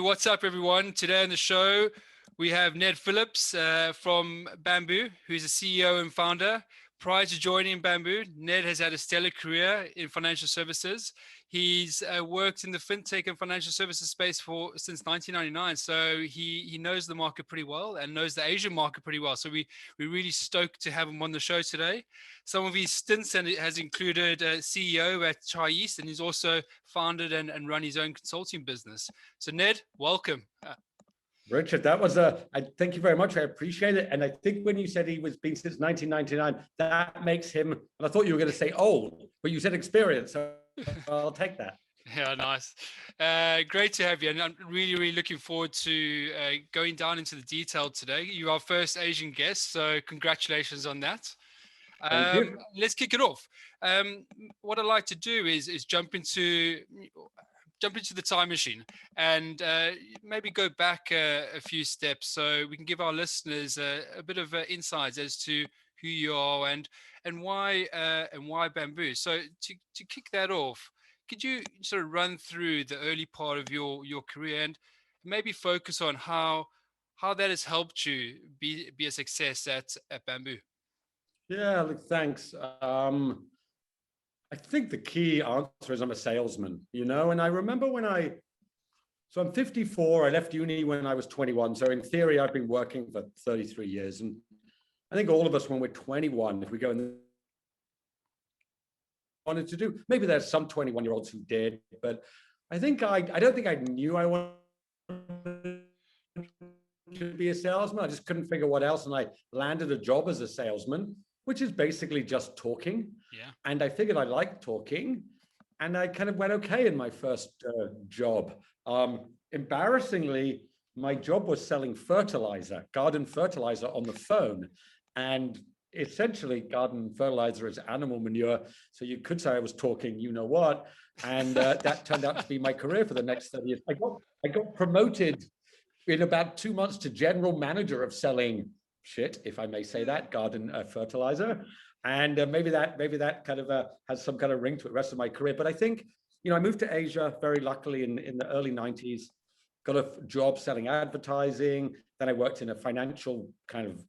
what's up, everyone? Today on the show, we have Ned Phillips from Bambu, who's the CEO and founder. Prior to joining Bambu, Ned has had a stellar career in financial services. He's worked in the fintech and financial services space since 1999, so he knows the market pretty well and knows the Asian market pretty well. So we're really stoked to have him on the show today. Some of his stints has included CEO at Chai East, and he's also founded and run his own consulting business. So Ned, welcome. Richard, I thank you very much. I appreciate it. And I think when you said he was been since 1999, that makes him, and I thought you were going to say old, but you said experience. So I'll take that. Yeah, nice. Great to have you. And I'm really looking forward to going down into the detail today. You're our first Asian guest, so congratulations on that. Thank you. Let's kick it off. What I'd like to do is jump into the time machine and maybe go back a few steps so we can give our listeners a bit of insights as to who you are and why Bambu. So to kick that off, could you sort of run through the early part of your career and maybe focus on how that has helped you be a success at Bambu? Yeah, look, thanks. I think the key answer is I'm a salesman, and I remember so I'm 54, I left uni when I was 21. So in theory, I've been working for 33 years. And I think all of us, when we're 21, if we go in the wanted to do, maybe there's some 21-year-olds who did, but I don't think I knew I wanted to be a salesman. I just couldn't figure what else. And I landed a job as a salesman, which is basically just talking. Yeah. And I figured I liked talking, and I kind of went okay in my first job. Embarrassingly, my job was selling garden fertilizer on the phone. And essentially garden fertilizer is animal manure. So you could say I was talking, you know what, and that turned out to be my career for the next 30 years. I got promoted in about 2 months to general manager of selling shit, if I may say that, garden fertilizer. And maybe that kind of has some kind of ring to it the rest of my career. But I think, I moved to Asia very luckily in the early 90s, got a job selling advertising. Then I worked in a financial kind of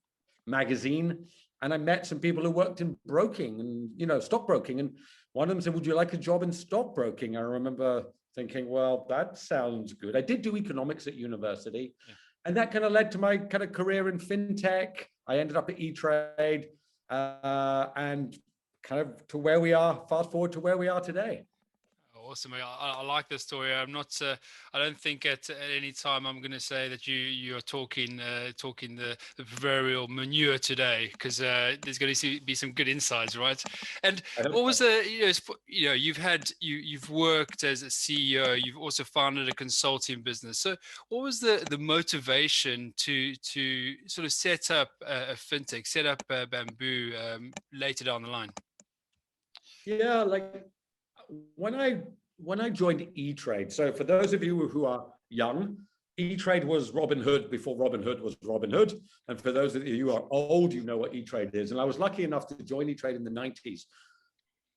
magazine, and I met some people who worked in broking and, stockbroking. And one of them said, would you like a job in stockbroking? I remember thinking, well, that sounds good. I did do economics at university. Yeah. And that kind of led to my kind of career in fintech. I ended up at E-Trade and kind of to where we are, fast forward to where we are today. Awesome. I like this story. I'm not. I don't think at any time I'm going to say that you are talking the proverbial manure today, because there's going to be some good insights, right? And what was you've worked as a CEO. You've also founded a consulting business. So what was the motivation to sort of set up a fintech, set up Bambu later down the line? Yeah, like when I joined E-Trade, so for those of you who are young, E-Trade was Robinhood before Robinhood was Robinhood. And for those of you who are old, you know what E-Trade is. And I was lucky enough to join E-Trade in the 90s.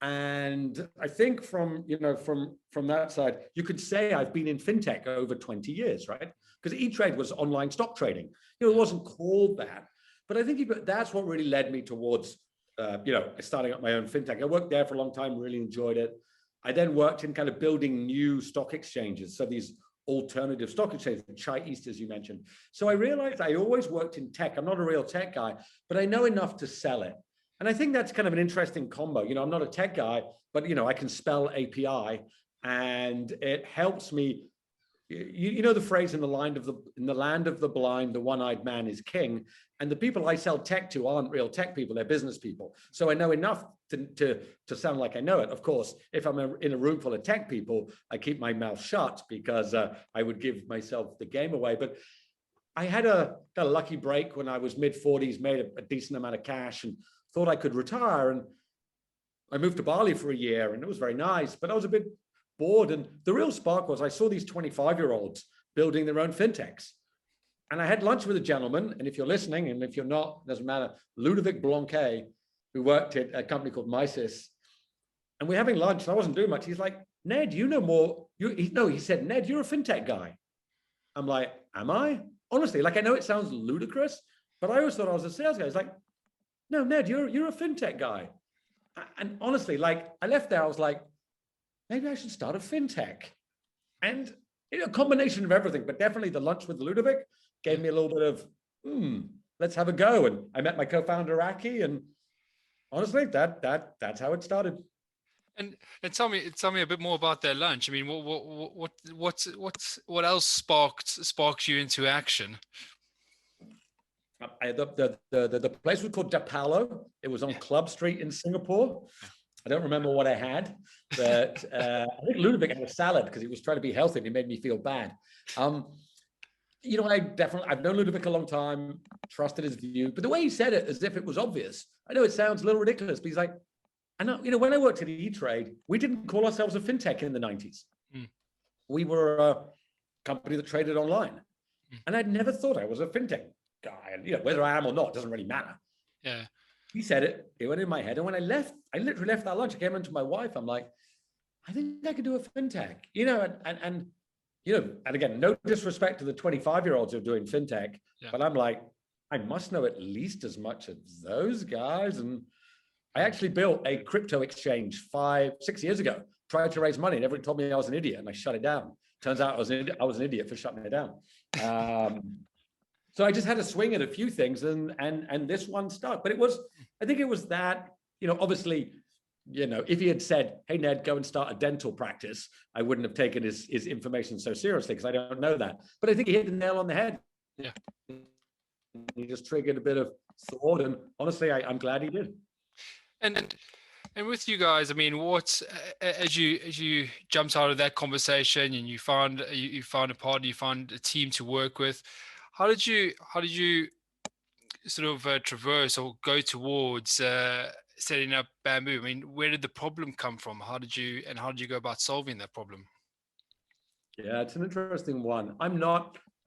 And I think from that side, you could say I've been in fintech over 20 years, right? Because E-Trade was online stock trading. It wasn't called that. But I think that's what really led me towards starting up my own fintech. I worked there for a long time, really enjoyed it. I then worked in kind of building new stock exchanges. So these alternative stock exchanges, Chai East, as you mentioned. So I realized I always worked in tech. I'm not a real tech guy, but I know enough to sell it. And I think that's kind of an interesting combo. I'm not a tech guy, but I can spell API, and it helps me. You know the phrase, in the land of the blind, the one-eyed man is king. And the people I sell tech to aren't real tech people; they're business people. So I know enough to sound like I know it. Of course, if I'm in a room full of tech people, I keep my mouth shut because I would give myself the game away. But I had got a lucky break when I was mid-40s, made a decent amount of cash, and thought I could retire. And I moved to Bali for a year, and it was very nice. But I was a bit bored, and the real spark was I saw these 25-year-olds building their own fintechs. And I had lunch with a gentleman, and if you're listening, and if you're not, it doesn't matter, Ludovic Blanquet, who worked at a company called Mysis. And we're having lunch, and I wasn't doing much. He's like, Ned, you know more. He said, Ned, you're a fintech guy. I'm like, am I? Honestly, like, I know it sounds ludicrous, but I always thought I was a sales guy. It's like, no, Ned, you're a fintech guy. And honestly, like, I left there, I was like, maybe I should start a fintech. And a combination of everything, but definitely the lunch with Ludovic gave me a little bit of, let's have a go. And I met my co-founder Aki, and honestly, that's how it started. And tell me a bit more about that lunch. I mean, what else sparked you into action? The place was called Da Palo. It was on Club Street in Singapore. I don't remember what I had, but I think Ludovic had a salad because he was trying to be healthy and he made me feel bad. I've known Ludovic a long time, trusted his view, but the way he said it as if it was obvious. I know it sounds a little ridiculous, but he's like, I know, when I worked at E-Trade, we didn't call ourselves a fintech in the 90s. We were a company that traded online. And I'd never thought I was a fintech guy. And whether I am or not, doesn't really matter. Yeah. He said it, it went in my head. And when I left, I literally left that lunch. I came into my wife. I'm like, I think I could do a fintech, and again, no disrespect to the 25-year-olds who are doing fintech, but I'm like, I must know at least as much as those guys. And I actually built a crypto exchange 5-6 years ago, tried to raise money, and everyone told me I was an idiot, and I shut it down. Turns out I was an idiot for shutting it down. So I just had to swing at a few things, and this one stuck. But I think it was that, obviously, if he had said, hey, Ned, go and start a dental practice, I wouldn't have taken his information so seriously because I don't know that. But I think he hit the nail on the head. Yeah. He just triggered a bit of thought, and honestly, I'm glad he did. And with you guys, I mean, as you jumped out of that conversation and you found a partner, you found a team to work with, how did you sort of traverse or go towards setting up Bambu? I mean, where did the problem come from? How did you go about solving that problem? Yeah, it's an interesting one. I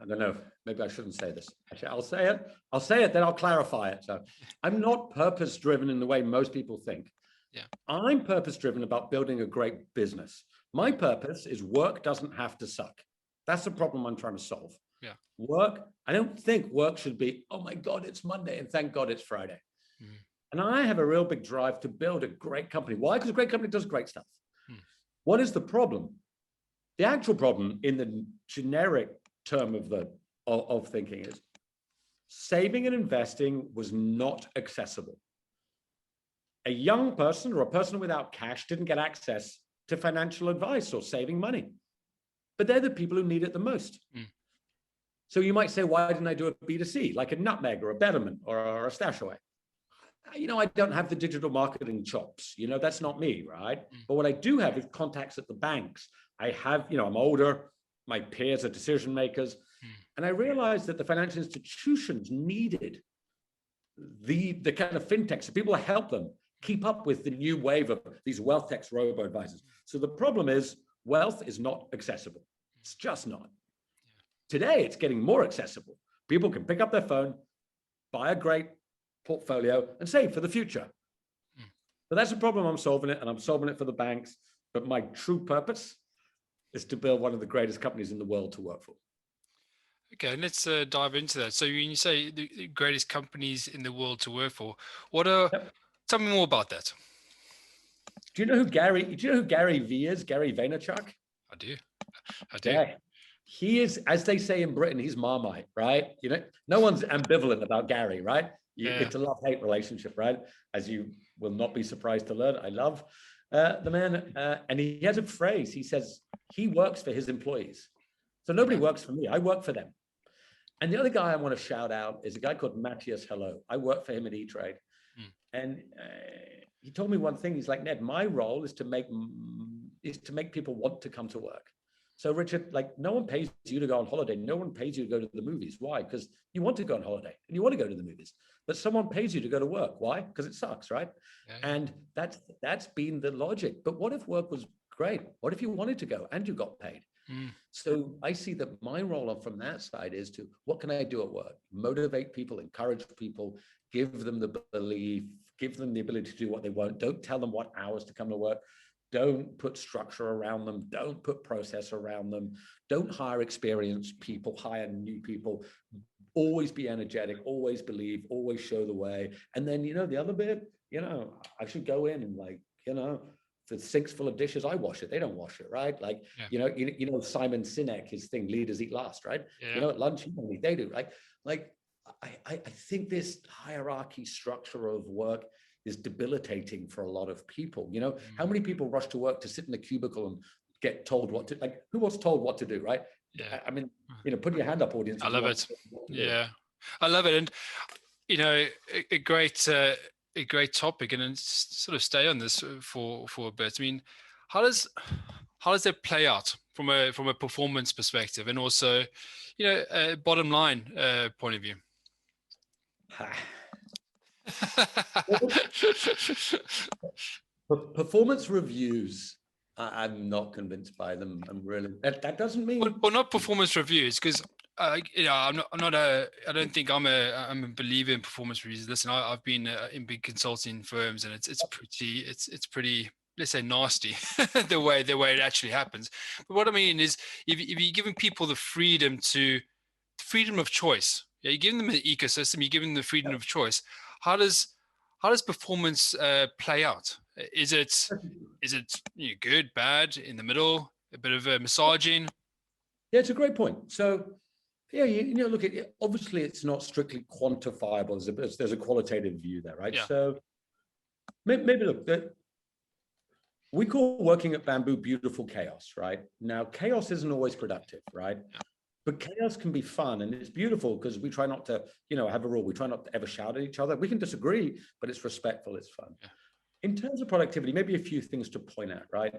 don't know, maybe I shouldn't say this. Actually, I'll say it, then I'll clarify it. So I'm not purpose driven in the way most people think. Yeah. I'm purpose driven about building a great business. My purpose is work doesn't have to suck. That's the problem I'm trying to solve. Yeah. Work, I don't think work should be, oh my God, it's Monday and thank God it's Friday. And I have a real big drive to build a great company. Why? Because a great company does great stuff. What is the problem? The actual problem in the generic term of thinking is saving and investing was not accessible. A young person or a person without cash didn't get access to financial advice or saving money, but they're the people who need it the most. So you might say, why didn't I do a B2C, like a Nutmeg or a Betterment or a Stashaway? I don't have the digital marketing chops. That's not me, right? But what I do have is contacts at the banks. I have, I'm older, my peers are decision makers. And I realized that the financial institutions needed the kind of fintechs, so people to help them keep up with the new wave of these wealth techs, robo-advisors. So the problem is wealth is not accessible. It's just not. Today, it's getting more accessible. People can pick up their phone, buy a great portfolio, and save for the future. But that's a problem I'm solving it, and I'm solving it for the banks. But my true purpose is to build one of the greatest companies in the world to work for. Okay, let's dive into that. So when you say the greatest companies in the world to work for, tell me more about that. Do you know who Gary V is? Gary Vaynerchuk? I do. Yeah. He is, as they say in Britain, he's Marmite, right? No one's ambivalent about Gary, right? It's a love-hate relationship, right? As you will not be surprised to learn. I love the man. And he has a phrase. He says he works for his employees. So nobody works for me. I work for them. And the other guy I want to shout out is a guy called Matthias Hello. I work for him at E-Trade. And he told me one thing. He's like, Ned, my role is to make people want to come to work. So Richard, like, no one pays you to go on holiday. No one pays you to go to the movies. Why? Because you want to go on holiday and you want to go to the movies. But someone pays you to go to work. Why? Because it sucks, right? Yeah. And that's been the logic. But what if work was great? What if you wanted to go and you got paid? So I see that my role from that side is to, what can I do at work? Motivate people, encourage people, give them the belief, give them the ability to do what they want. Don't tell them what hours to come to work. Don't put structure around them. Don't put process around them. Don't hire experienced people, hire new people. Always be energetic, always believe, always show the way. And then, the other bit, I should go in and if the sink's full of dishes, I wash it. They don't wash it, right? Like, Simon Sinek, his thing, leaders eat last, right? Yeah. At lunch, they do, right? Like, I think this hierarchy structure of work is debilitating for a lot of people. How many people rush to work to sit in a cubicle and get told what to, like, who was told what to do, right? Yeah. I mean, put your hand up, audience. I love it. Yeah, I love it. And, a great topic, and then sort of stay on this for a bit. I mean, how does that play out from a performance perspective, and also, a bottom line point of view? Performance reviews, I'm not convinced by them. I'm really, that doesn't mean, well, not performance reviews, because I don't think I'm a believer in performance reviews. Listen, I've been in big consulting firms, and it's pretty, let's say, nasty the way it actually happens. But what I mean is, if you're giving people the freedom of choice, you're giving them an ecosystem, you're giving them the freedom of choice. How does performance play out? Is it good, bad, in the middle, a bit of a massaging? Yeah, it's a great point. So, yeah, look at it. Obviously, it's not strictly quantifiable. There's a qualitative view there, right? Yeah. So maybe look, we call working at Bambu beautiful chaos, right? Now, chaos isn't always productive, right? Yeah. But chaos can be fun, and it's beautiful because we try not to, have a rule. We try not to ever shout at each other. We can disagree, but it's respectful. It's fun. Yeah. In terms of productivity, maybe a few things to point out, right?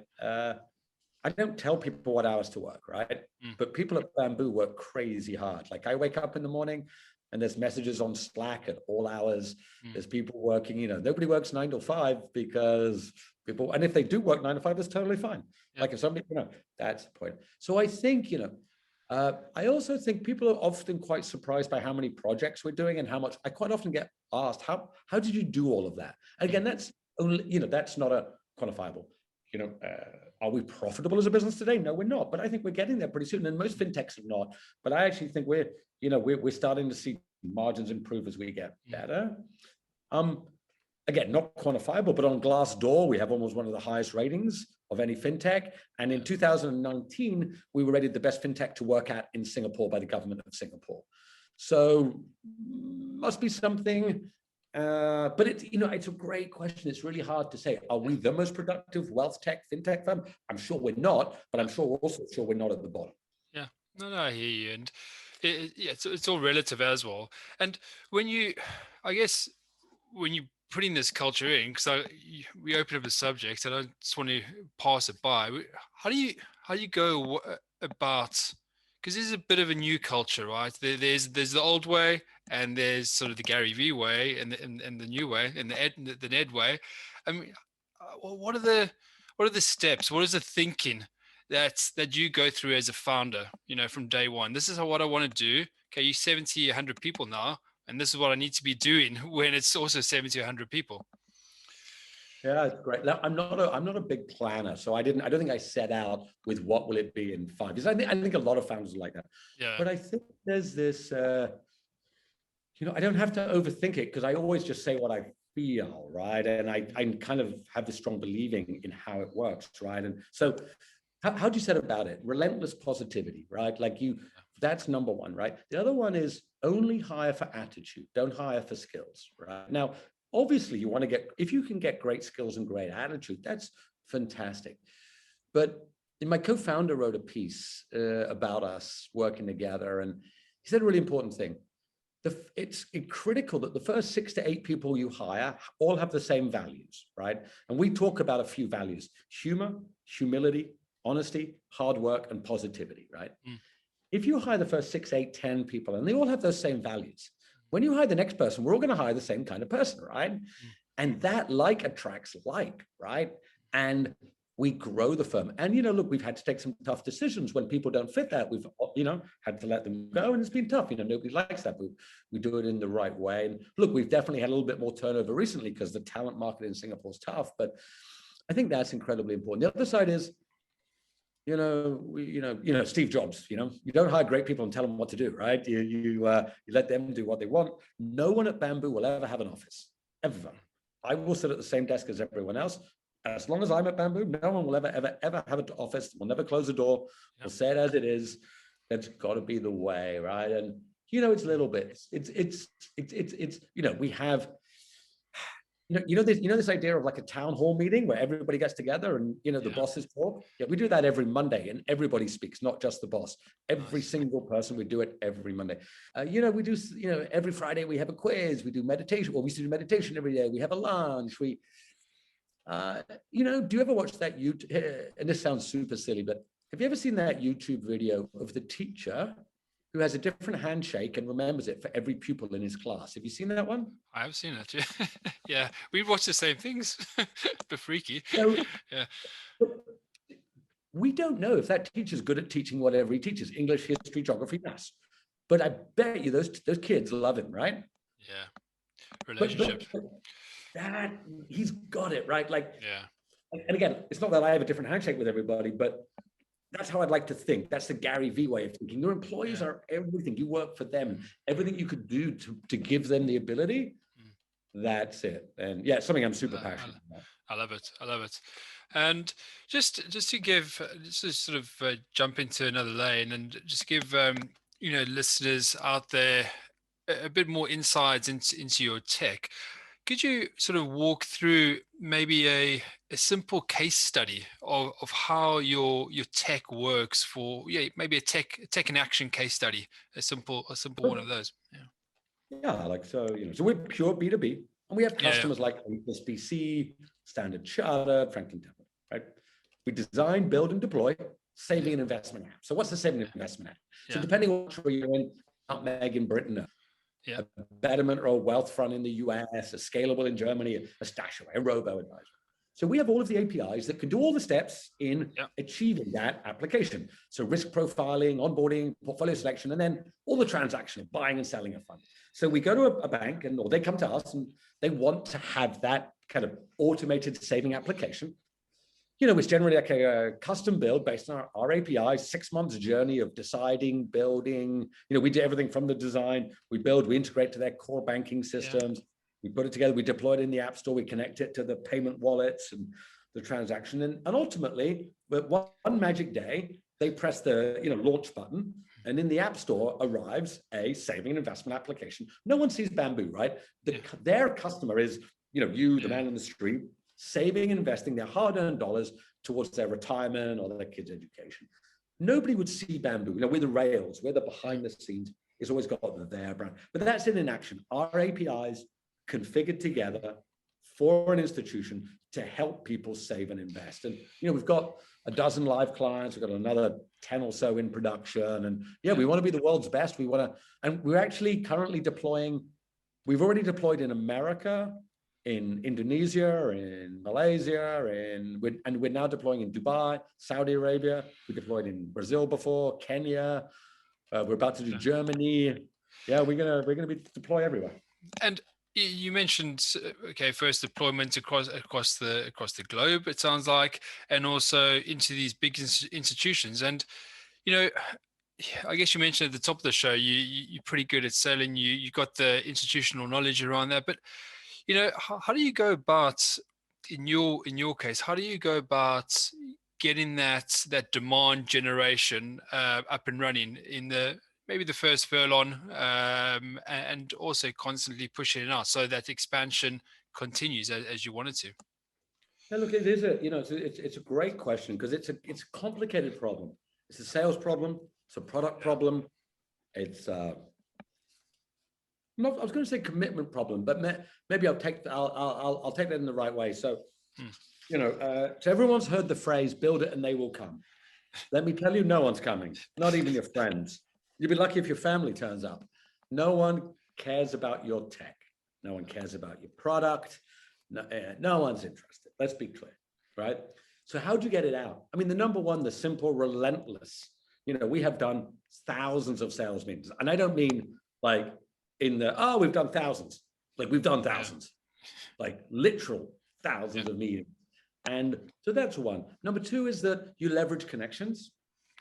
I don't tell people what hours to work, right? But people at Bambu work crazy hard. Like, I wake up in the morning and there's messages on Slack at all hours. There's people working, nobody works 9 to 5 because people, and if they do work 9 to 5, that's totally fine. Yeah. Like, if somebody, that's the point. So I think, I also think people are often quite surprised by how many projects we're doing and how much. I quite often get asked, how did you do all of that? And again, that's only, that's not a quantifiable. Are we profitable as a business today? No, we're not. But I think we're getting there pretty soon. And most fintechs are not. But I actually think we're starting to see margins improve as we get better. Again, not quantifiable, but on Glassdoor, we have almost one of the highest ratings of any fintech. And in 2019, we were rated the best fintech to work at in Singapore by the government of Singapore. So must be something. But it's a great question. It's really hard to say. Are we the most productive wealth tech fintech firm? I'm sure we're not, but I'm also sure we're not at the bottom. Yeah, no, I hear you, and it's all relative as well. And when you putting this culture in, because we opened up the subject, and I just want to pass it by. How do you go about? Because this is a bit of a new culture, right? There's the old way, and there's sort of the Gary Vee way, and the new way, and the Ned way. I mean, what are the steps? What is the thinking that you go through as a founder? From day one. This is what I want to do. Okay, you 70, 100 people now, and this is what I need to be doing when it's also 70, 100 people. Yeah, it's great. Now, I'm not a big planner, so I don't think I set out with what will it be in 5 years. I think a lot of founders are like that. Yeah. But I think there's this, I don't have to overthink it because I always just say what I feel, right? And I kind of have this strong believing in how it works, right? And so, how do you set about it? Relentless positivity, right? Like that's number one, right? The other one is only hire for attitude, don't hire for skills, right? Now, obviously, you want to if you can get great skills and great attitude, that's fantastic. But my co-founder wrote a piece about us working together, and he said a really important thing. It's critical that the first 6 to 8 people you hire all have the same values, right? And we talk about a few values: humor, humility, honesty, hard work, and positivity, right? If you hire the first 6, 8, 10 people, and they all have those same values, when you hire the next person, we're all going to hire the same kind of person, right? And that like attracts like, right? And we grow the firm. And, look, we've had to take some tough decisions when people don't fit that. We've, had to let them go, and it's been tough. Nobody likes that, but we do it in the right way. And look, we've definitely had a little bit more turnover recently because the talent market in Singapore is tough. But I think that's incredibly important. The other side is, Steve Jobs, you don't hire great people and tell them what to do, right? You let them do what they want. No one at Bambu will ever have an office, ever. I will sit at the same desk as everyone else. As long as I'm at Bambu, no one will ever have an office. We'll never close the door. We'll say it as it is. That's got to be the way, right? And it's a little bit. We have. This idea of like a town hall meeting where everybody gets together and the bosses talk. Yeah, we do that every Monday, and everybody speaks, not just the boss. Every single person. We do it every Monday. We do. Every Friday we have a quiz. We do meditation. Well, we used to do meditation every day. We have a lunch. Do you ever watch that YouTube? And this sounds super silly, but have you ever seen that YouTube video of the teacher who has a different handshake and remembers it for every pupil in his class? Have you seen that one? I have seen it. Yeah, yeah. We watch the same things. But freaky. So, yeah. We don't know if that teacher's good at teaching whatever he teaches: English, history, geography, maths. But I bet you those kids love him, right? Yeah. Relationship. But that he's got it right. Like, yeah. And again, it's not that I have a different handshake with everybody, but that's how I'd like to think. That's the Gary Vee way of thinking. Your employees are everything. You work for them. Everything you could do to give them the ability, that's it. And yeah, it's something I'm super passionate about. I love it. I love it. And just to sort of jump into another lane and just give listeners out there a bit more insights into your tech. Could you sort of walk through maybe a simple case study of how your tech works for maybe a tech in action case study, a simple one of those? So we're pure B2B, and we have customers like HSBC, Standard Chartered, Franklin Templeton, right? We design, build, and deploy saving and investment app. So what's the saving and investment app? So depending on which you're in, Nutmeg in Britain, a Betterment or a Wealthfront in the US, a Scalable in Germany, a Stashaway, a robo-advisor. So we have all of the APIs that can do all the steps in achieving that application. So risk profiling, onboarding, portfolio selection, and then all the transactional, buying and selling a fund. So we go to a bank or they come to us and they want to have that kind of automated saving application. It's generally like a custom build based on our API, 6 months journey of deciding, building. We do everything from the design. We build, we integrate to their core banking systems. We put it together, we deploy it in the app store, we connect it to the payment wallets and the transaction. And ultimately, with one magic day, they press the launch button, and in the app store arrives a saving and investment application. No one sees Bambu, right? Their customer is, you, the man in the street, saving and investing their hard-earned dollars towards their retirement or their kids' education. Nobody would see Bambu. We're the rails, we're the behind the scenes. It's always got their brand. But that's it in action. Our APIs configured together for an institution to help people save and invest. And we've got a dozen live clients. We've got another 10 or so in production. And we want to be the world's best. And we're actually currently deploying. We've already deployed in America, in Indonesia, in Malaysia, and we're now deploying in Dubai, Saudi Arabia. We deployed in Brazil before, Kenya. We're about to do Germany. Yeah, we're gonna be deploy everywhere. And you mentioned first deployment across the globe, it sounds like, and also into these big institutions. And I guess you mentioned at the top of the show you're pretty good at selling. You got the institutional knowledge around that, but how do you go about in your case? How do you go about getting that demand generation up and running in maybe the first furlong, and also constantly pushing it out so that expansion continues as you want it to? Yeah, look, it is it's a great question because it's a complicated problem. It's a sales problem. It's a product problem. It's I was going to say commitment problem, but maybe I'll take that in the right way. So, so everyone's heard the phrase "build it and they will come." Let me tell you, no one's coming. Not even your friends. You'd be lucky if your family turns up. No one cares about your tech. No one cares about your product. No one's interested. Let's be clear, right? So how do you get it out? I mean, the number one, the simple, relentless. We have done thousands of sales meetings, and I don't mean like we've done thousands. Like we've done thousands, like literal thousands of meetings. And so that's one. Number two is that you leverage connections.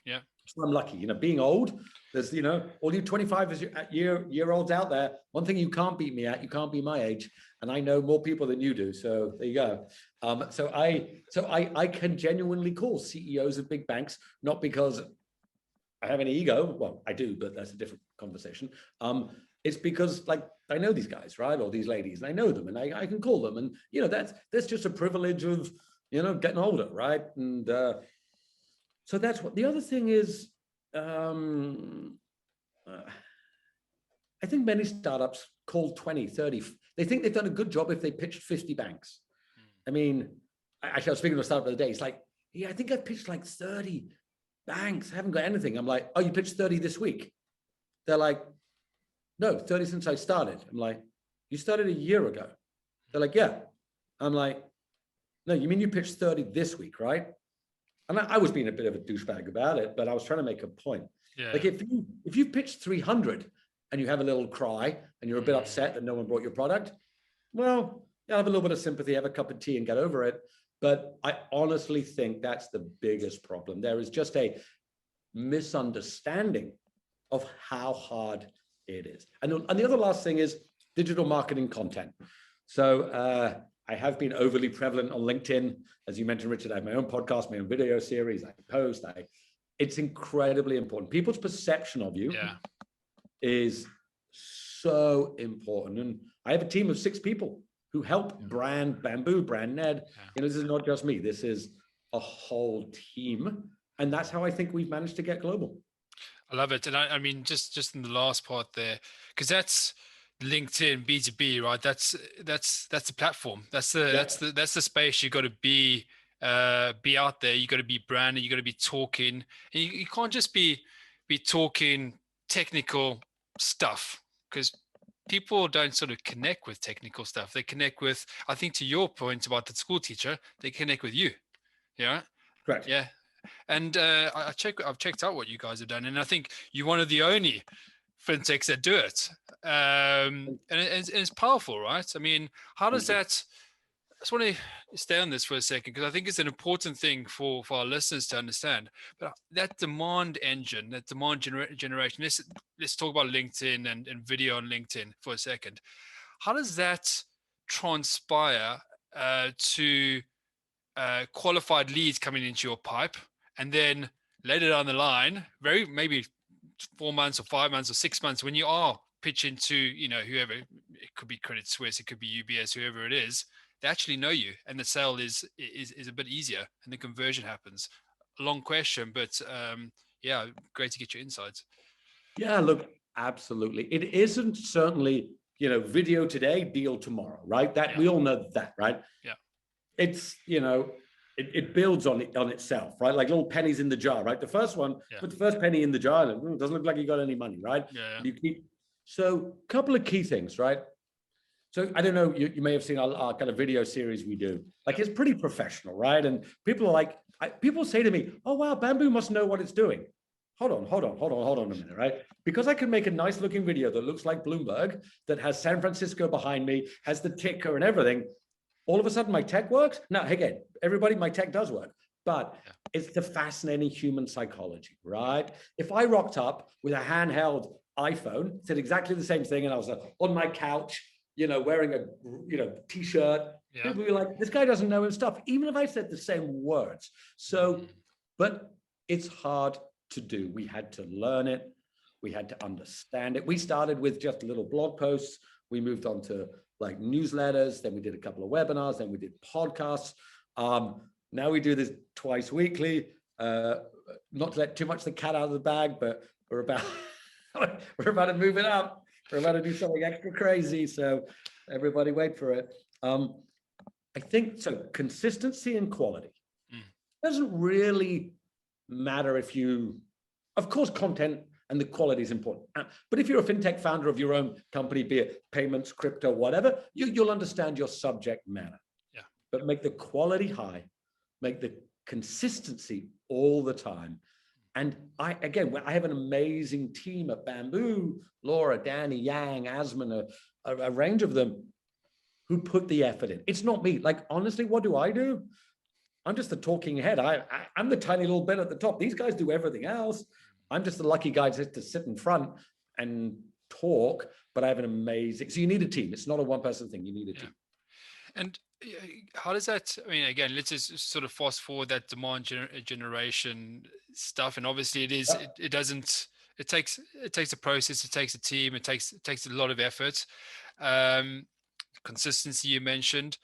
Yeah. So I'm lucky, being old, there's, all you 25 year olds out there, one thing you can't beat me at, you can't be my age. And I know more people than you do. So there you go. So I can genuinely call CEOs of big banks, not because I have any ego. Well, I do, but that's a different conversation. It's because I know these guys, right? Or these ladies, and I know them and I can call them. And, that's just a privilege of, getting older, right? And, so that's what the other thing is. I think many startups call 20, 30. They think they've done a good job if they pitched 50 banks. I mean, actually, I was speaking to a startup the other day. It's like, yeah, I think I've pitched like 30 banks. I haven't got anything. I'm like, oh, you pitched 30 this week? They're like, no, 30 since I started. I'm like, you started a year ago? They're like, yeah. I'm like, no, you mean you pitched 30 this week, right? And I was being a bit of a douchebag about it, but I was trying to make a point. Yeah. Like if you pitched 300 and you have a little cry and you're a bit upset that no one bought your product, well, yeah, have a little bit of sympathy, have a cup of tea and get over it. But I honestly think that's the biggest problem. There is just a misunderstanding of how hard it is. And the other last thing is digital marketing content. So I have been overly prevalent on LinkedIn. As you mentioned, Richard, I have my own podcast, my own video series, I post. It's incredibly important. People's perception of you is so important. And I have a team of 6 people who help brand Bambu, brand Ned. This is not just me. This is a whole team. And that's how I think we've managed to get global. I love it. And I mean, just in the last part there, because that's LinkedIn B2B, right? That's the platform. That's the space you got to be out there. You got to be branded. You got to be talking, and you can't just be talking technical stuff, because people don't sort of connect with technical stuff. They connect with, I think, to your point about the school teacher, they connect with you. Yeah. Correct. Yeah. And I've checked out what you guys have done, and I think you're one of the only fintechs that do it. And it's powerful, right? I mean, how does that? I just want to stay on this for a second, because I think it's an important thing for our listeners to understand. But that demand engine, that demand generation. Let's talk about LinkedIn and video on LinkedIn for a second. How does that transpire to qualified leads coming into your pipe, and then later down the line, maybe 4 months or 5 months or 6 months, when you are pitching to whoever, it could be Credit Suisse, it could be UBS, whoever it is, they actually know you, and the sale is a bit easier, and the conversion happens. A long question, but yeah, great to get your insights. Yeah, look, absolutely. It isn't certainly video today, deal tomorrow, right? We all know that, right? Yeah. It's it builds on itself, right? Like little pennies in the jar, right? The first one, put the first penny in the jar, and it doesn't look like you got any money, right? Yeah. So a couple of key things, right? So I don't know, you may have seen our kind of video series we do. Like it's pretty professional, right? And people are like, people say to me, oh, wow, Bambu must know what it's doing. Hold on a minute, right? Because I can make a nice looking video that looks like Bloomberg, that has San Francisco behind me, has the ticker and everything. All of a sudden my tech works. Now, again, everybody, my tech does work, but it's the fascinating human psychology, right? If I rocked up with a handheld iPhone, said exactly the same thing, and I was on my couch, wearing a t-shirt, people would be like, this guy doesn't know his stuff, even if I said the same words. So, but it's hard to do. We had to learn it. We had to understand it. We started with just little blog posts. We moved on to like newsletters. Then we did a couple of webinars. Then we did podcasts. Now we do this twice weekly. Not to let too much the cat out of the bag, but we're about to move it up. We're about to do something extra crazy. So everybody wait for it. I think so. Consistency and quality. Doesn't really matter if of course, content and the quality is important. But if you're a fintech founder of your own company, be it payments, crypto, whatever, you'll understand your subject matter. Yeah. But make the quality high, make the consistency all the time. And I have an amazing team at Bambu, Laura, Danny, Yang, Asman, a range of them who put the effort in. It's not me. Like, honestly, what do? I'm just the talking head. I'm the tiny little bit at the top. These guys do everything else. I'm just the lucky guy just to sit in front and talk, but I have an amazing, so you need a team. It's not a one person thing. You need a team. And how does that, I mean, again, let's just sort of fast forward that demand generation stuff. And obviously it doesn't, it takes a process, it takes a team, it takes a lot of effort. Consistency you mentioned.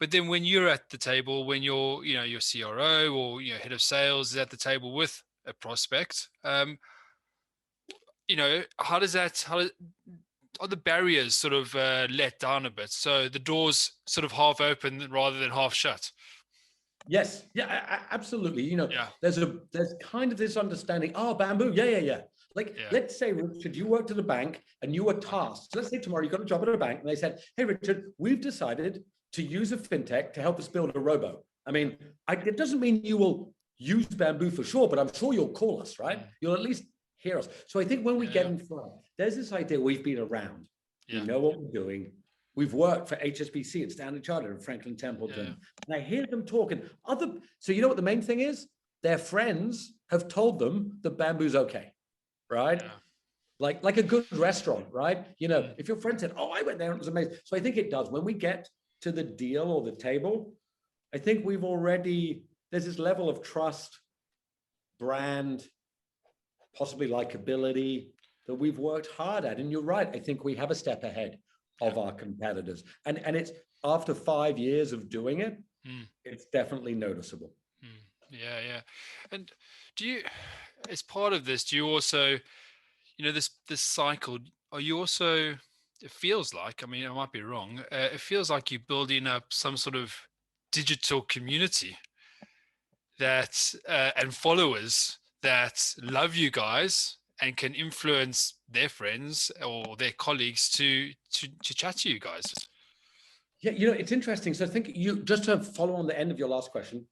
But then when you're at the table, when you're, your CRO or, head of sales is at the table with a prospect, how are the barriers sort of let down a bit? So the door's sort of half open rather than half shut. Yes. Yeah, absolutely. There's kind of this understanding. Oh, Bambu. Yeah. Let's say, Richard, you worked at a bank and you were tasked. Let's say tomorrow you got a job at a bank and they said, hey, Richard, we've decided to use a fintech to help us build a robo. I mean, it doesn't mean you will use Bambu for sure, but I'm sure you'll call us, right? You'll at least hear us. So I think when we get in front, there's this idea we've been around. We know what we're doing. We've worked for HSBC and Standard Chartered and Franklin Templeton. And I hear them talking. So you know what the main thing is? Their friends have told them that Bambu's okay, right? Like a good restaurant, right? If your friend said, oh, I went there and it was amazing. So I think it does. When we get to the deal or the table, I think there's this level of trust, brand, possibly likability that we've worked hard at. And you're right, I think we have a step ahead of our competitors. And it's after 5 years of doing it, it's definitely noticeable. Yeah. And do you, as part of this, do you also, this cycle, are you also, it feels like, I mean, I might be wrong, it feels like you're building up some sort of digital community that and followers that love you guys and can influence their friends or their colleagues to chat to you guys. Yeah, it's interesting. So I think just to follow on the end of your last question,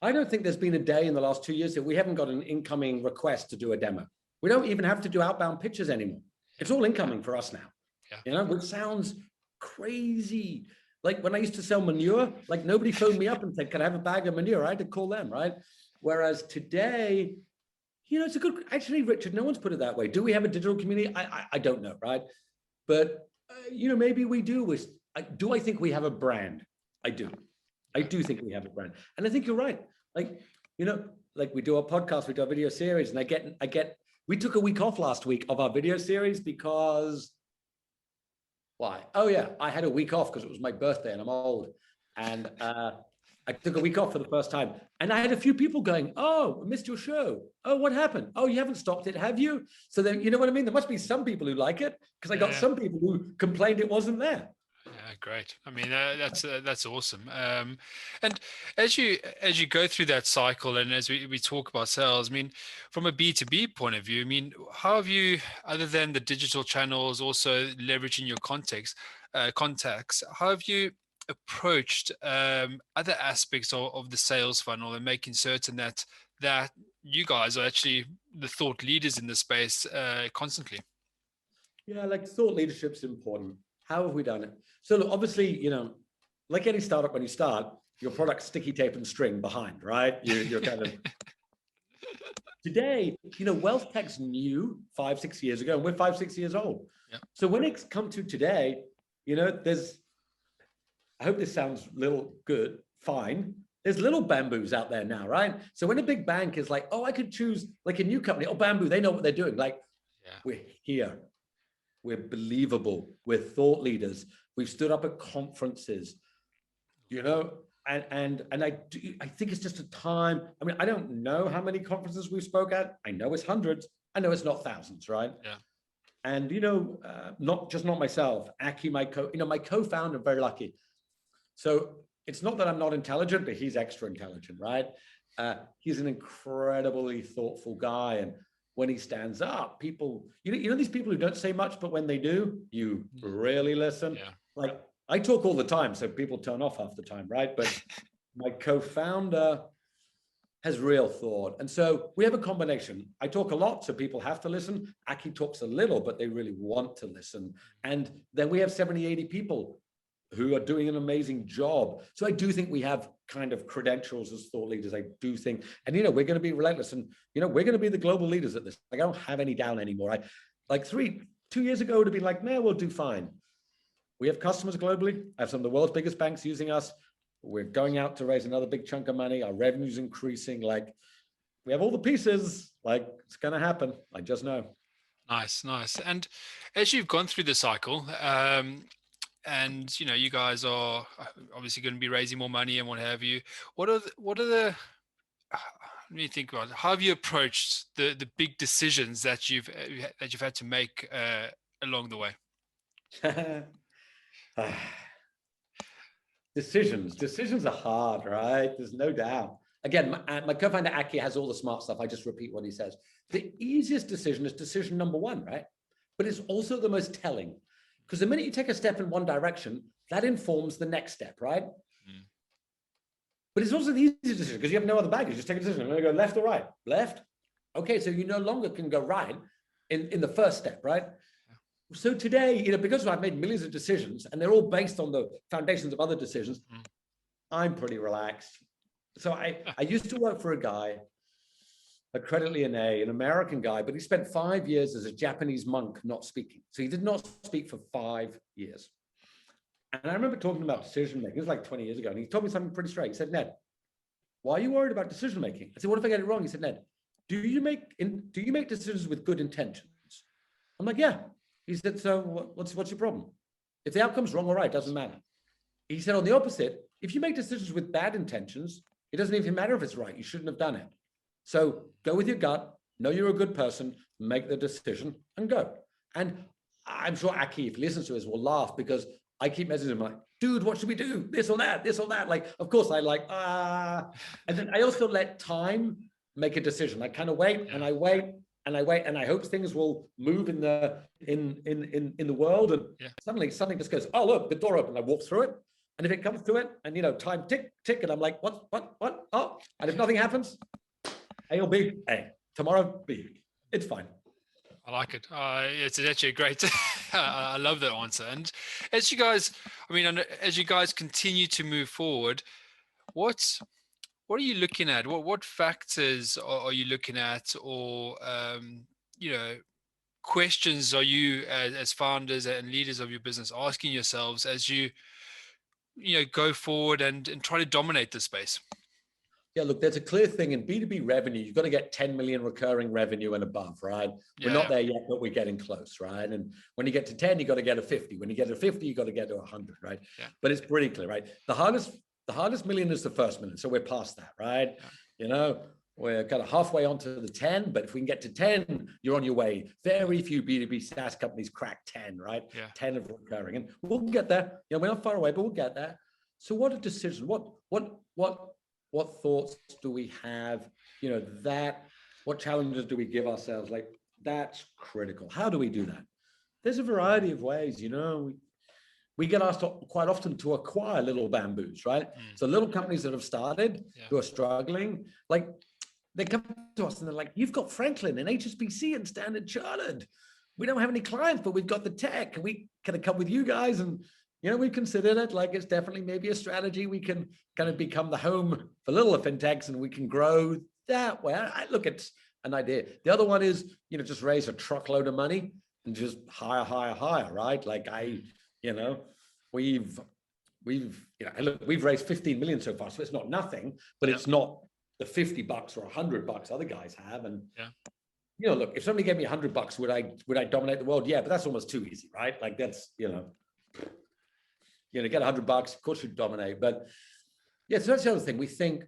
I don't think there's been a day in the last 2 years that we haven't got an incoming request to do a demo. We don't even have to do outbound pitches anymore. It's all incoming for us now, which sounds crazy. Like when I used to sell manure, like nobody phoned me up and said, can I have a bag of manure? I had to call them, right? Whereas today, it's a good, actually, Richard, no one's put it that way. Do we have a digital community? I don't know, right? But, maybe we do. Do I think we have a brand? I do. I do think we have a brand. And I think you're right. Like we do our podcast, we do our video series, and we took a week off last week of our video series because why? Oh yeah, I had a week off because it was my birthday and I'm old. And I took a week off for the first time. And I had a few people going, oh, I missed your show. Oh, what happened? Oh, you haven't stopped it, have you? So then, you know what I mean? There must be some people who like it because I got some people who complained it wasn't there. Yeah, great. I mean, that's awesome. And as you go through that cycle, and as we talk about sales, I mean, from a B2B point of view, I mean, how have you, other than the digital channels, also leveraging your contacts, how have you approached other aspects of the sales funnel and making certain that you guys are actually the thought leaders in the space constantly? Yeah, like thought leadership's important. How have we done it? So look, obviously, like any startup, when you start, your product's sticky tape and string behind, right? You're kind of today, wealth tech's new 5-6 years ago, and we're 5-6 years old. Yeah. So when it's come to today, I hope this sounds fine. There's little Bambus out there now, right? So when a big bank is like, oh, I could choose like a new company, Bambu, they know what they're doing. Like, we're here. We're believable. We're thought leaders. We've stood up at conferences, and I think it's just a time. I mean, I don't know how many conferences we spoke at. I know it's hundreds. I know it's not thousands, right? Yeah. And not myself. Aki, my co-founder, very lucky. So it's not that I'm not intelligent, but he's extra intelligent, right? He's an incredibly thoughtful guy, and when he stands up, people, these people who don't say much, but when they do, you really listen. Yeah. Like I talk all the time, so people turn off half the time, right? But my co-founder has real thought. And so we have a combination. I talk a lot, so people have to listen. Aki talks a little, but they really want to listen. And then we have 70, 80 people who are doing an amazing job. So I do think we have kind of credentials as thought leaders. I do think, and we're going to be relentless, and we're going to be the global leaders at this. Like, I don't have any doubt anymore. I like 2 years ago would have been like, nah, we'll do fine. We have customers globally. I have some of the world's biggest banks using us. We're going out to raise another big chunk of money. Our revenue's increasing. Like, we have all the pieces. Like, it's going to happen. I just know. Nice. And as you've gone through the cycle, and you guys are obviously going to be raising more money and what have you. What are the let me think about it. How have you approached the big decisions that you've had to make along the way? Decisions are hard, right? There's no doubt. Again, my co-founder Aki has all the smart stuff. I just repeat what he says. The easiest decision is decision number one, right? But it's also the most telling, because the minute you take a step in one direction, that informs the next step, right? But it's also the easiest decision because you have no other baggage. Just take a decision. I'm going to go left or right. Left. Okay, so you no longer can go right in the first step, right? So today, because I've made millions of decisions and they're all based on the foundations of other decisions, I'm pretty relaxed. So I used to work for a guy, a Credit Lyonnais, an American guy, but he spent 5 years as a Japanese monk not speaking. So he did not speak for 5 years. And I remember talking about decision making. It was like 20 years ago. And he told me something pretty straight. He said, Ned, why are you worried about decision making? I said, what if I get it wrong? He said, Ned, do you make decisions with good intentions? I'm like, yeah. He said, so what's your problem? If the outcome's wrong or right, it doesn't matter. He said, on the opposite, if you make decisions with bad intentions, it doesn't even matter if it's right. You shouldn't have done it. So go with your gut, know you're a good person, make the decision and go. And I'm sure Aki, if he listens to us, will laugh because I keep messaging him like, dude, what should we do? This or that, this or that. Like, of course I like, And then I also let time make a decision. I kind of wait and I wait and I wait and I hope things will move in the world. And suddenly something just goes, oh, look, the door opened. I walk through it. And if it comes to it and, time tick, tick, and I'm like, what? Oh, and if nothing happens, A or B, A. Tomorrow, B. It's fine. I like it. It's actually a great. I love that answer. And as you guys continue to move forward, what are you looking at? What factors are you looking at, or questions are you as founders and leaders of your business asking yourselves as you go forward and try to dominate the space? Yeah, look, there's a clear thing in B2B revenue. You've got to get 10 million recurring revenue and above, right? We're not there yet, but we're getting close, right? And when you get to 10, you got to get a 50. When you get to 50, you got to get to 100, right? Yeah. But it's pretty clear, right? The hardest million is the first million. So we're past that, right? Yeah. We're kind of halfway onto the 10, but if we can get to 10, you're on your way. Very few B2B SaaS companies crack 10, right? Yeah. 10 of recurring. And we'll get there. We're not far away, but we'll get there. So what a decision. What thoughts do we have? What challenges do we give ourselves? Like, that's critical. How do we do that? There's a variety of ways, we get asked quite often to acquire little bamboos, right? So little companies that have started, who are struggling, like they come to us and they're like, you've got Franklin and HSBC and Standard Chartered. We don't have any clients, but we've got the tech. We kind of come with you guys and we've considered it. Like, it's definitely maybe a strategy. We can kind of become the home for little fintechs and we can grow that way. Look, it's an idea. The other one is, just raise a truckload of money and just hire, right? Like we've raised 15 million so far, so it's not nothing, but it's not the $50 or $100 other guys have. And look, if somebody gave me $100, would I dominate the world? Yeah, but that's almost too easy, right? Like that's, get $100, of course you'd dominate. But so that's the other thing. We think,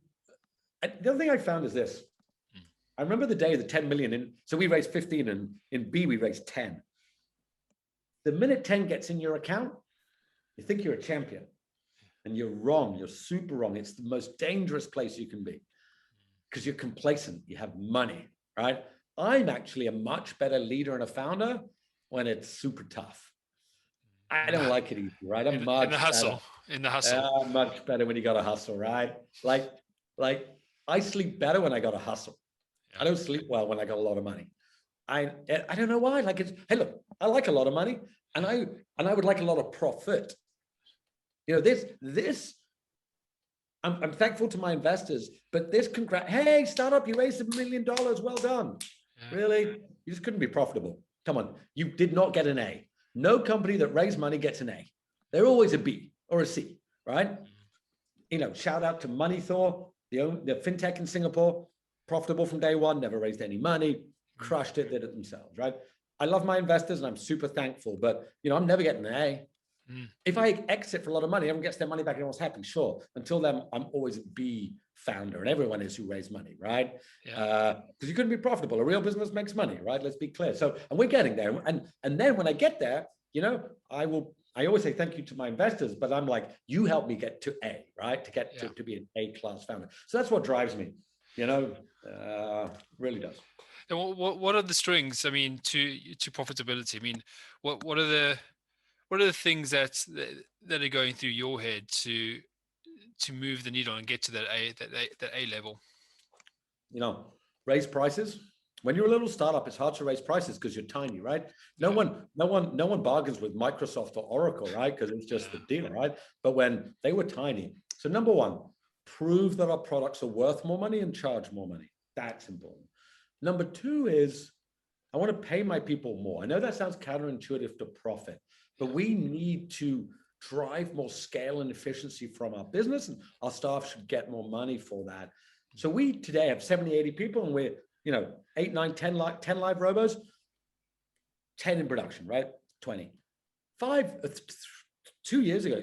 the other thing I found is this. I remember the day of the 10 million so we raised 15 and in B we raised 10. The minute 10 gets in your account, you think you're a champion and you're wrong. You're super wrong. It's the most dangerous place you can be because you're complacent. You have money, right? I'm actually a much better leader and a founder when it's super tough. I don't like it easy, right? I'm much in the hustle. Much better when you got to hustle, right? Like I sleep better when I got to hustle. I don't sleep well when I got a lot of money. I don't know why. Like, hey, look, I like a lot of money, and I would like a lot of profit. This I'm thankful to my investors, but hey, startup, you raised $1 million. Well done. Yeah. Really? You just couldn't be profitable. Come on. You did not get an A. No company that raised money gets an A. They're always a B or a C, right? Shout out to Money Thor, the fintech in Singapore, profitable from day one, never raised any money, crushed it, did it themselves, right? I love my investors and I'm super thankful, but I'm never getting an A. If I exit for a lot of money, everyone gets their money back and everyone's happy, sure. Until then, I'm always a B founder, and everyone is who raised money, right? Because you couldn't be profitable. A real business makes money, right? Let's be clear. So, and we're getting there. And then when I get there, I always say thank you to my investors, but I'm like, you helped me get to A, right? To be an A-class founder. So that's what drives me, really does. And what are the strings? I mean, to profitability. I mean, what are the things that are going through your head to move the needle and get to that A level? Raise prices. When you're a little startup, it's hard to raise prices because you're tiny, right? No one bargains with Microsoft or Oracle, right? Because it's just the deal, right? But when they were tiny, so number one, prove that our products are worth more money and charge more money. That's important. Number two is I want to pay my people more. I know that sounds counterintuitive to profit, but we need to drive more scale and efficiency from our business, and our staff should get more money for that. So we today have 70, 80 people, and we're 8, 9, 10 live robos, 10 in production, right? 20. 2 years ago,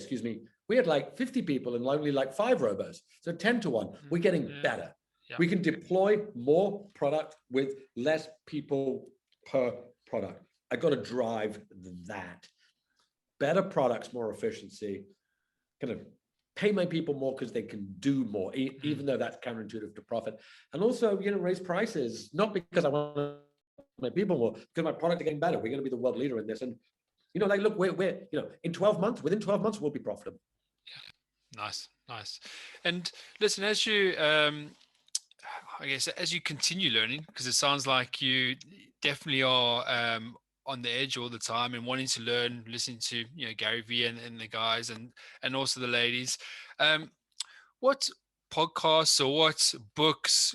we had like 50 people and only like 5 robos. So 10 to 1. We're getting better. Yeah. We can deploy more product with less people per product. I got to drive that. Better products, more efficiency, kind of pay my people more because they can do more, even though that's counterintuitive to profit. And also, raise prices, not because I want my people more, because my product is getting better. We're going to be the world leader in this. And, look, we're in 12 months, within 12 months, we'll be profitable. Yeah. Nice. And listen, as you, I guess, as you continue learning, because it sounds like you definitely are on the edge all the time and wanting to learn, listening to Gary Vee and the guys and also the ladies. What podcasts or what books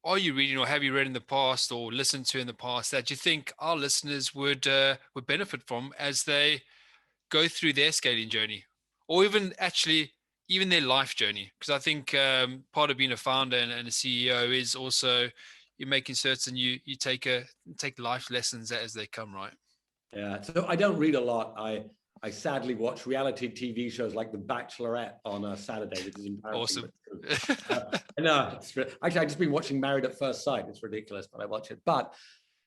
are you reading or have you read in the past or listened to in the past that you think our listeners would benefit from as they go through their scaling journey, or even their life journey? Because I think part of being a founder and a CEO is also you're making certain you take life lessons as they come, right? Yeah. So I don't read a lot. I sadly watch reality TV shows like The Bachelorette on a Saturday, which is embarrassing. Awesome. No, actually, I've just been watching Married at First Sight. It's ridiculous, but I watch it. But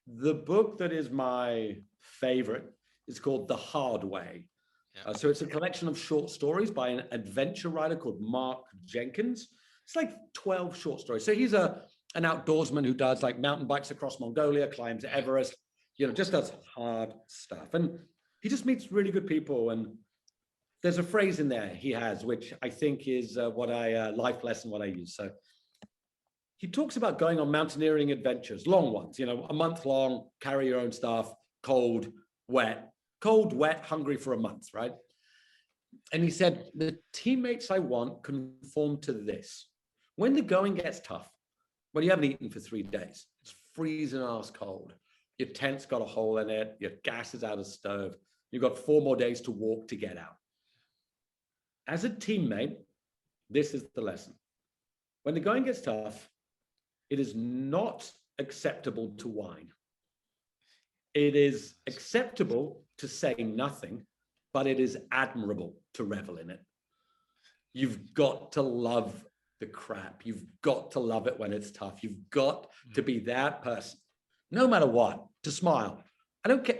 the book that is my favorite is called The Hard Way. Yeah. So it's a collection of short stories by an adventure writer called Mark Jenkins. It's like 12 short stories. So he's an outdoorsman who does like mountain bikes across Mongolia, climbs Everest, just does hard stuff. And he just meets really good people. And there's a phrase in there he has, which I think is life lesson, what I use. So he talks about going on mountaineering adventures, long ones, a month long, carry your own stuff, cold, wet, hungry for a month, right? And he said, the teammates I want conform to this. When the going gets tough, when you haven't eaten for 3 days, it's freezing ass cold, your tent's got a hole in it, your gas is out of stove, you've got 4 more days to walk to get out. As a teammate, this is the lesson. When the going gets tough, it is not acceptable to whine. It is acceptable to say nothing, but it is admirable to revel in it. You've got to love the crap. You've got to love it when it's tough. You've got to be that person, no matter what, to smile. I don't care,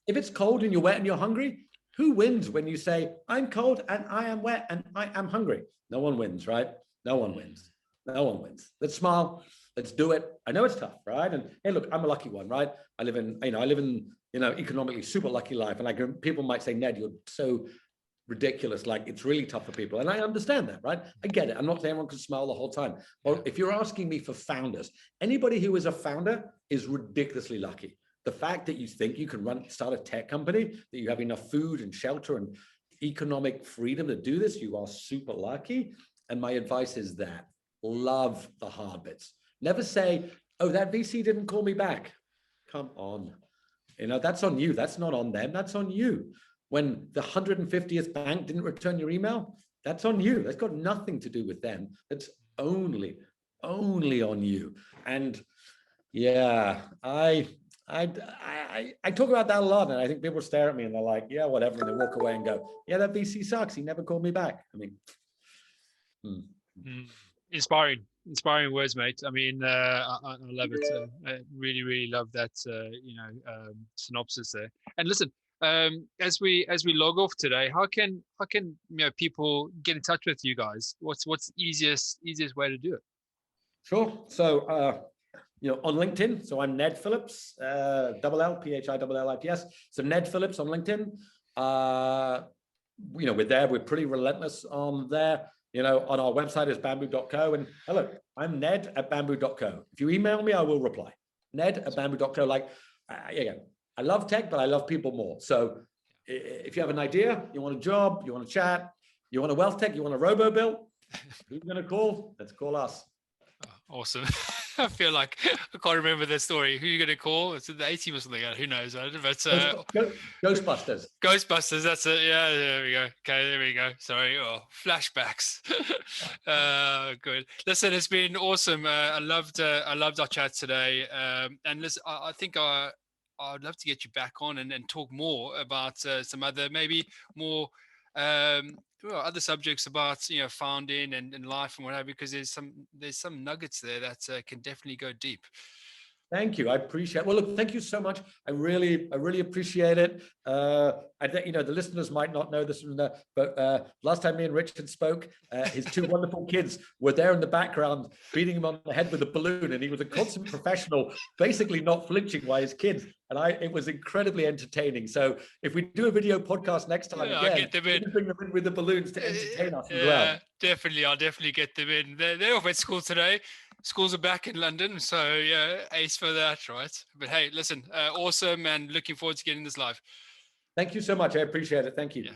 if it's cold and you're wet and you're hungry, who wins when you say, I'm cold and I am wet and I am hungry? No one wins, right? No one wins. Let's smile. Let's do it. I know it's tough, right? And hey, look, I'm a lucky one, right? I live in economically super lucky life. And people might say, Ned, you're so ridiculous. Like, it's really tough for people. And I understand that, right? I get it. I'm not saying everyone can smile the whole time. Well, if you're asking me for founders, anybody who is a founder is ridiculously lucky. The fact that you think you can start a tech company, that you have enough food and shelter and economic freedom to do this, you are super lucky. And my advice is that love the hard bits. Never say, oh, that VC didn't call me back. Come on. That's on you. That's not on them. That's on you. When the 150th bank didn't return your email, that's on you. That's got nothing to do with them. That's only on you. And yeah, I talk about that a lot, and I think people stare at me and they're like, yeah, whatever, and they walk away and go, yeah, that VC sucks. He never called me back. I mean, Inspiring words, mate. I mean, I love it. I really love that, synopsis there. And listen, as we log off today, how can people get in touch with you guys? What's the easiest way to do it? Sure. So, on LinkedIn. So I'm Ned Phillips, Phillips. So Ned Phillips on LinkedIn. We're there. We're pretty relentless on there. On our website is bambu.co. And hello, I'm Ned at bambu.co. If you email me, I will reply. Ned at bambu.co. I love tech, but I love people more. So if you have an idea, you want a job, you want to chat, you want a wealth tech, you want a robo-bill, who's going to call? Let's call us. Awesome. I feel like I can't remember the story. Who are you going to call? It's the A-team or something. Who knows? But Ghostbusters. Ghostbusters. That's it. Yeah, there we go. Okay, there we go. Sorry. flashbacks. Good. Listen, it's been awesome. I loved our chat today. And listen, I think I'd love to get you back on and talk more about some other, maybe more other subjects about founding and life and whatever, because there's some nuggets there that can definitely go deep. Thank you. I appreciate it. Well, look, thank you so much. I really appreciate it. I think, the listeners might not know this, but last time me and Richard spoke, his two wonderful kids were there in the background, beating him on the head with a balloon. And he was a consummate professional, basically not flinching by his kids. And it was incredibly entertaining. So if we do a video podcast next time, again, bring them in with the balloons to entertain us as well. Definitely. I'll definitely get them in. They're off at school today. Schools are back in London, so yeah, ace for that, right? But hey, listen, awesome, and looking forward to getting this live. Thank you so much. I appreciate it. Thank you. Yeah.